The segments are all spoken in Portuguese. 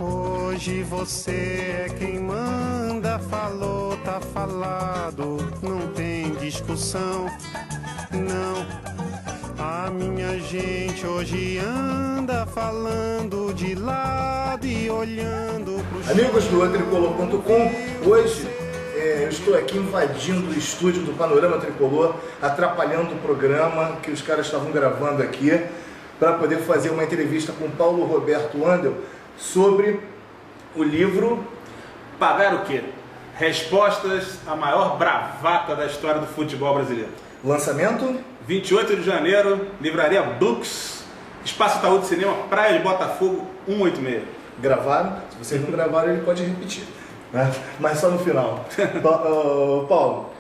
Hoje você é quem manda, falou, tá falado, não tem discussão, não. A minha gente hoje anda falando de lado e olhando pro chão. Amigos do Tricolor.com, hoje eu estou aqui invadindo o estúdio do Panorama Tricolor, atrapalhando o programa que os caras estavam gravando aqui, para poder fazer uma entrevista com Paulo Roberto Andel sobre o livro Pagar o quê? Respostas à maior bravata da história do futebol brasileiro. Lançamento? 28 de janeiro, Livraria Books, Espaço Itaú de Cinema, Praia de Botafogo, 186. Gravaram? Se vocês não gravaram, ele pode repetir, né? Mas só no final. Paulo,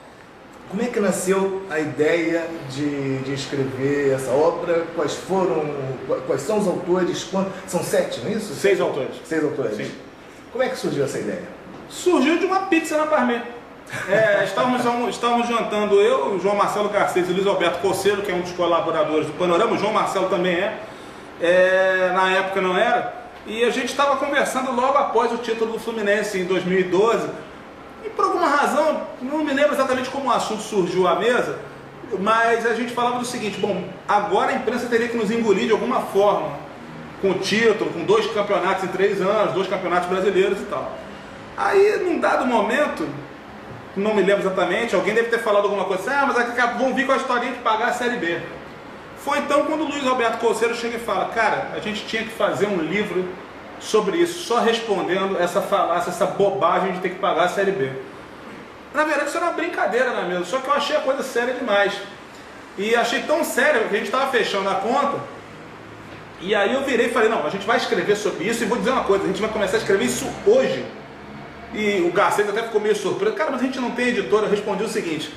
como é que nasceu a ideia de escrever essa obra? Quais são os autores? São 7, não é isso? 6 autores. 6 autores? Sim. Como é que surgiu essa ideia? Surgiu de uma pizza na Parmê. Estávamos jantando eu, o João Marcelo Garcês e o Luiz Alberto Coceiro, que é um dos colaboradores do Panorama. O João Marcelo também na época não era. E a gente estava conversando logo após o título do Fluminense em 2012. E por alguma razão, não me lembro exatamente como o assunto surgiu à mesa, mas a gente falava do seguinte: bom, agora a imprensa teria que nos engolir de alguma forma, com o título, com 2 campeonatos em 3 anos, 2 campeonatos brasileiros e tal. Aí, num dado momento, não me lembro exatamente, alguém deve ter falado alguma coisa assim: mas vão vir com a historinha de pagar a Série B. Foi então quando o Luiz Alberto Coceiro chega e fala: cara, a gente tinha que fazer um livro sobre isso, só respondendo essa falácia, essa bobagem de ter que pagar a Série B. Na verdade, isso era uma brincadeira na mesa, só que eu achei a coisa séria demais. E achei tão sério que a gente estava fechando a conta. E aí eu virei e falei: não, a gente vai escrever sobre isso. E vou dizer uma coisa: a gente vai começar a escrever isso hoje. E o Garcês até ficou meio surpreso: cara, mas a gente não tem editora. Eu respondi o seguinte: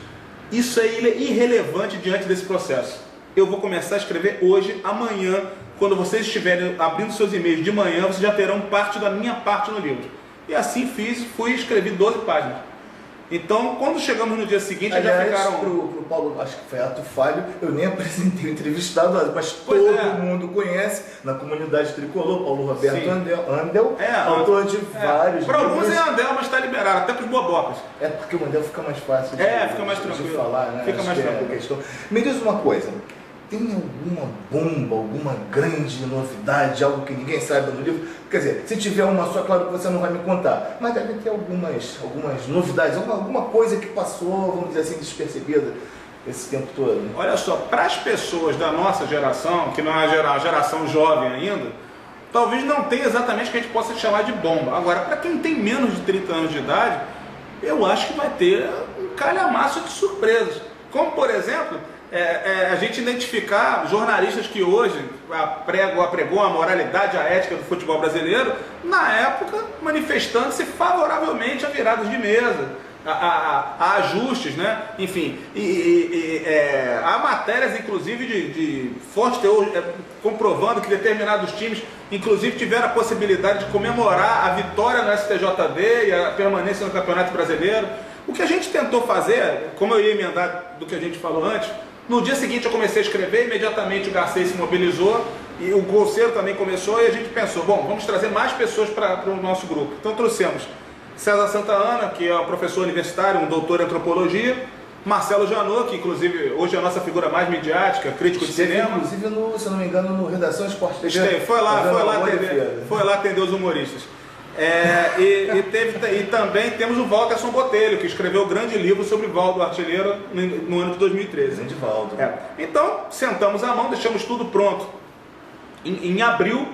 isso é irrelevante diante desse processo. Eu vou começar a escrever hoje, amanhã. Quando vocês estiverem abrindo seus e-mails de manhã, vocês já terão parte da minha parte no livro. E assim fiz, fui e escrevi 12 páginas. Então, quando chegamos no dia seguinte, aliás, já ficaram... pro Paulo, acho que foi ato falho, eu nem apresentei o entrevistado, mas Pois todo mundo conhece, na comunidade tricolor, Paulo Roberto Andel, autor de vários Para livros. alguns é Andel, mas está liberado, até para os bobocas. É porque o Andel fica mais fácil fica mais tranquilo. de falar, né? Fica mais tranquilo. Questão. Me diz uma coisa: tem alguma bomba, alguma grande novidade, algo que ninguém saiba no livro? Quer dizer, se tiver uma só, claro que você não vai me contar, mas deve ter algumas novidades, alguma coisa que passou, vamos dizer assim, despercebida esse tempo todo. Olha só, para as pessoas da nossa geração, que não é a geração jovem ainda, talvez não tenha exatamente o que a gente possa chamar de bomba. Agora, para quem tem menos de 30 anos de idade, eu acho que vai ter um calhamaço de surpresas. Como, por exemplo, a gente identificar jornalistas que hoje apregam a moralidade, a ética do futebol brasileiro, na época manifestando-se favoravelmente a viradas de mesa, a ajustes, né? Enfim, há matérias inclusive de forte teor comprovando que determinados times inclusive tiveram a possibilidade de comemorar a vitória no STJD e a permanência no Campeonato Brasileiro. O que a gente tentou fazer, como eu ia emendar do que a gente falou antes, no dia seguinte eu comecei a escrever, imediatamente o Garcês se mobilizou e o Coceiro também começou, e a gente pensou: bom, vamos trazer mais pessoas para o nosso grupo. Então trouxemos César Santa Ana, que é um professor universitário, um doutor em antropologia, Marcelo Janot, que inclusive hoje é a nossa figura mais midiática, crítico de cinema. Inclusive, se eu não me engano, no Redação Esporte TV. Foi lá atender os humoristas. E também temos o Walterson Botelho, que escreveu o grande livro sobre Valdo Artilheiro no ano de 2013. Grande Valdo. Então, sentamos a mão, deixamos tudo pronto em abril,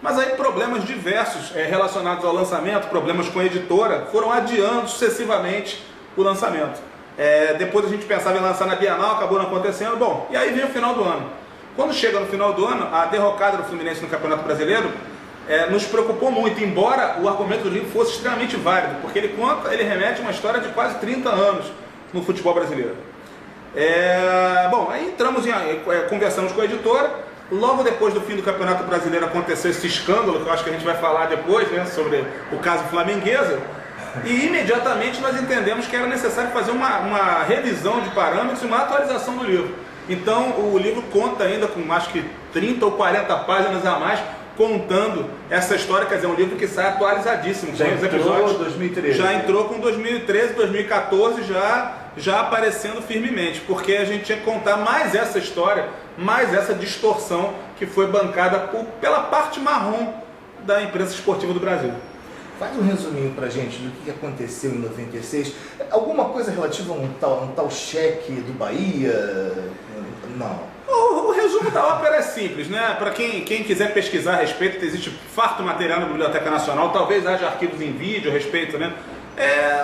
mas aí problemas diversos relacionados ao lançamento, problemas com a editora, foram adiando sucessivamente o lançamento. Depois a gente pensava em lançar na Bienal, acabou não acontecendo. Bom, e aí vem o final do ano. Quando chega no final do ano, a derrocada do Fluminense no Campeonato Brasileiro nos preocupou muito, embora o argumento do livro fosse extremamente válido, porque ele remete a uma história de quase 30 anos no futebol brasileiro. Bom, aí entramos conversamos com a editora. Logo depois do fim do Campeonato Brasileiro aconteceu esse escândalo, que eu acho que a gente vai falar depois, né, sobre o caso Flamenguesa. E imediatamente nós entendemos que era necessário fazer uma revisão de parâmetros e uma atualização do livro. Então o livro conta ainda com acho que 30 ou 40 páginas a mais, contando essa história, quer dizer, um livro que sai atualizadíssimo. Já os entrou em 2013. Já entrou com 2013, 2014, já aparecendo firmemente, porque a gente tinha que contar mais essa história, mais essa distorção que foi bancada pela parte marrom da imprensa esportiva do Brasil. Faz um resuminho pra gente do que aconteceu em 96. Alguma coisa relativa a um tal cheque do Bahia? Não. O resumo da ópera é simples, né? Para quem quiser pesquisar a respeito, existe farto material na Biblioteca Nacional, talvez haja arquivos em vídeo a respeito, né?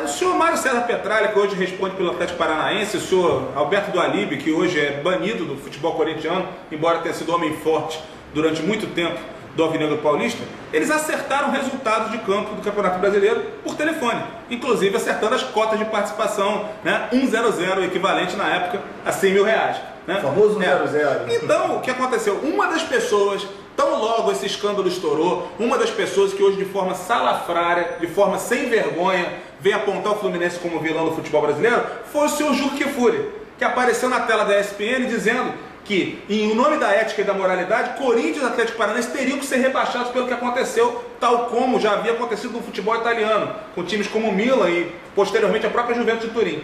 O senhor Mário César Petralha, que hoje responde pelo Atlético Paranaense, o senhor Alberto do Alibe, que hoje é banido do futebol corintiano, embora tenha sido homem forte durante muito tempo do Alvinegro Paulista, eles acertaram o resultado de campo do Campeonato Brasileiro por telefone, inclusive acertando as cotas de participação, né? 100, equivalente na época a R$100 mil. Né? O famoso 00. Então, o que aconteceu? Uma das pessoas, tão logo esse escândalo estourou, uma das pessoas que hoje de forma salafrária, de forma sem vergonha, vem apontar o Fluminense como vilão do futebol brasileiro, foi o seu Juque Kfouri, que apareceu na tela da ESPN dizendo que, em nome da ética e da moralidade, Corinthians e Atlético Paranaense teriam que ser rebaixados pelo que aconteceu, tal como já havia acontecido no futebol italiano, com times como o Milan e, posteriormente, a própria Juventus de Turim.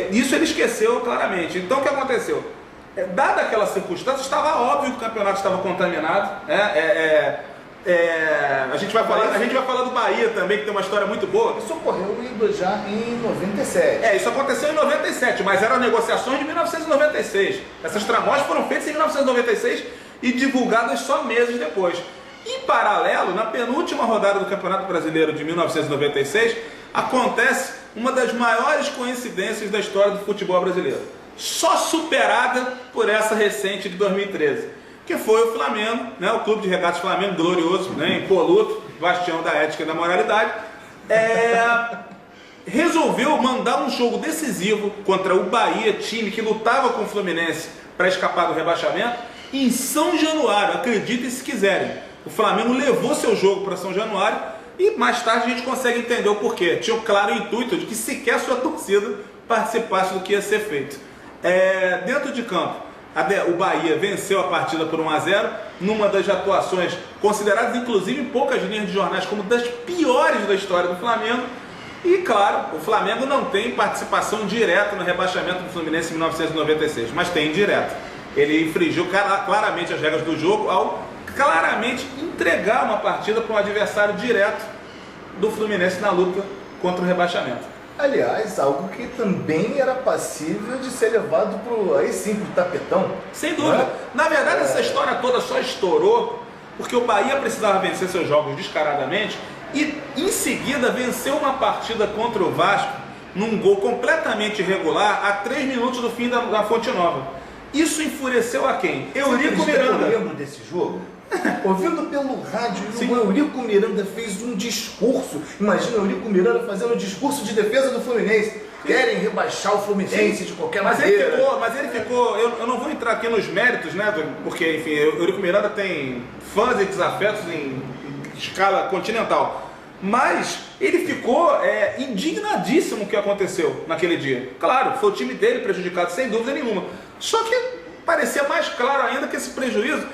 Isso ele esqueceu claramente. Então, o que aconteceu? Dada aquela circunstância, estava óbvio que o campeonato estava contaminado. A gente vai falar do Bahia também, que tem uma história muito boa. Isso ocorreu já em 97. Isso aconteceu em 97, mas eram negociações de 1996. Essas tramóias foram feitas em 1996 e divulgadas só meses depois. Em paralelo, na penúltima rodada do Campeonato Brasileiro de 1996, acontece uma das maiores coincidências da história do futebol brasileiro, só superada por essa recente de 2013, que foi o Flamengo, né, o Clube de Regatas Flamengo, glorioso, né, impoluto, bastião da ética e da moralidade, resolveu mandar um jogo decisivo contra o Bahia, time que lutava com o Fluminense para escapar do rebaixamento, em São Januário. Acreditem se quiserem, o Flamengo levou seu jogo para São Januário. E mais tarde a gente consegue entender o porquê. Tinha o claro intuito de que sequer sua torcida participasse do que ia ser feito. Dentro de campo, o Bahia venceu a partida por 1-0, numa das atuações consideradas, inclusive em poucas linhas de jornais, como das piores da história do Flamengo. E claro, o Flamengo não tem participação direta no rebaixamento do Fluminense em 1996, mas tem indireta. Ele infringiu claramente as regras do jogo ao claramente entregar uma partida para um adversário direto do Fluminense na luta contra o rebaixamento. Aliás, algo que também era passível de ser levado aí sim pro tapetão. Sem dúvida. Né? Na verdade, essa história toda só estourou porque o Bahia precisava vencer seus jogos descaradamente e em seguida venceu uma partida contra o Vasco num gol completamente irregular a 3 minutos do fim da Fonte Nova. Isso enfureceu a quem? Eurico Miranda. Eu lembro desse jogo. Ouvindo pelo rádio, Sim. O Eurico Miranda fez um discurso. Imagina o Eurico Miranda fazendo um discurso de defesa do Fluminense. Querem rebaixar o Fluminense de qualquer maneira. Mas ele ficou. Eu não vou entrar aqui nos méritos, né? Porque, enfim, o Eurico Miranda tem fãs e desafetos em escala continental. Mas ele ficou indignadíssimo com o que aconteceu naquele dia. Claro, foi o time dele prejudicado, sem dúvida nenhuma. Só que parecia mais claro ainda que esse prejuízo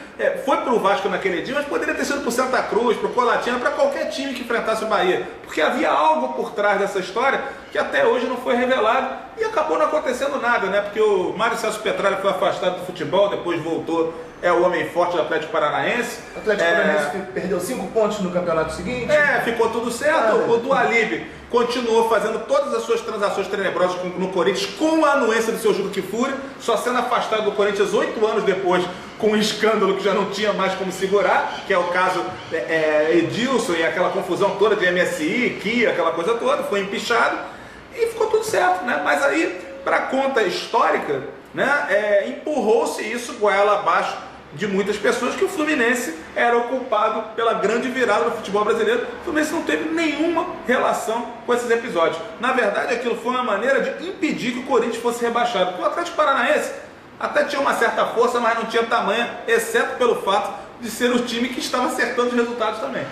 foi para o Vasco naquele dia, mas poderia ter sido para o Santa Cruz, para o Colatina, para qualquer time que enfrentasse o Bahia. Porque havia algo por trás dessa história que até hoje não foi revelado e acabou não acontecendo nada, né? Porque o Mário César Petralha foi afastado do futebol, depois voltou, o homem forte do Atlético Paranaense. O Atlético Paranaense perdeu 5 pontos no campeonato seguinte. Ficou tudo certo. O do Alibe continuou fazendo todas as suas transações tenebrosas no Corinthians com a anuência do seu Juque Kfouri, só sendo afastado do Corinthians 8 anos depois, com um escândalo que já não tinha mais como segurar, que é o caso Edilson e aquela confusão toda de MSI, Kia, aquela coisa toda, foi empichado e ficou tudo certo, né? Mas aí, para conta histórica, né, empurrou-se isso goela abaixo de muitas pessoas que o Fluminense era o culpado pela grande virada do futebol brasileiro. O Fluminense não teve nenhuma relação com esses episódios. Na verdade, aquilo foi uma maneira de impedir que o Corinthians fosse rebaixado. Porque o Atlético Paranaense até tinha uma certa força, mas não tinha tamanho, exceto pelo fato de ser o time que estava acertando os resultados também.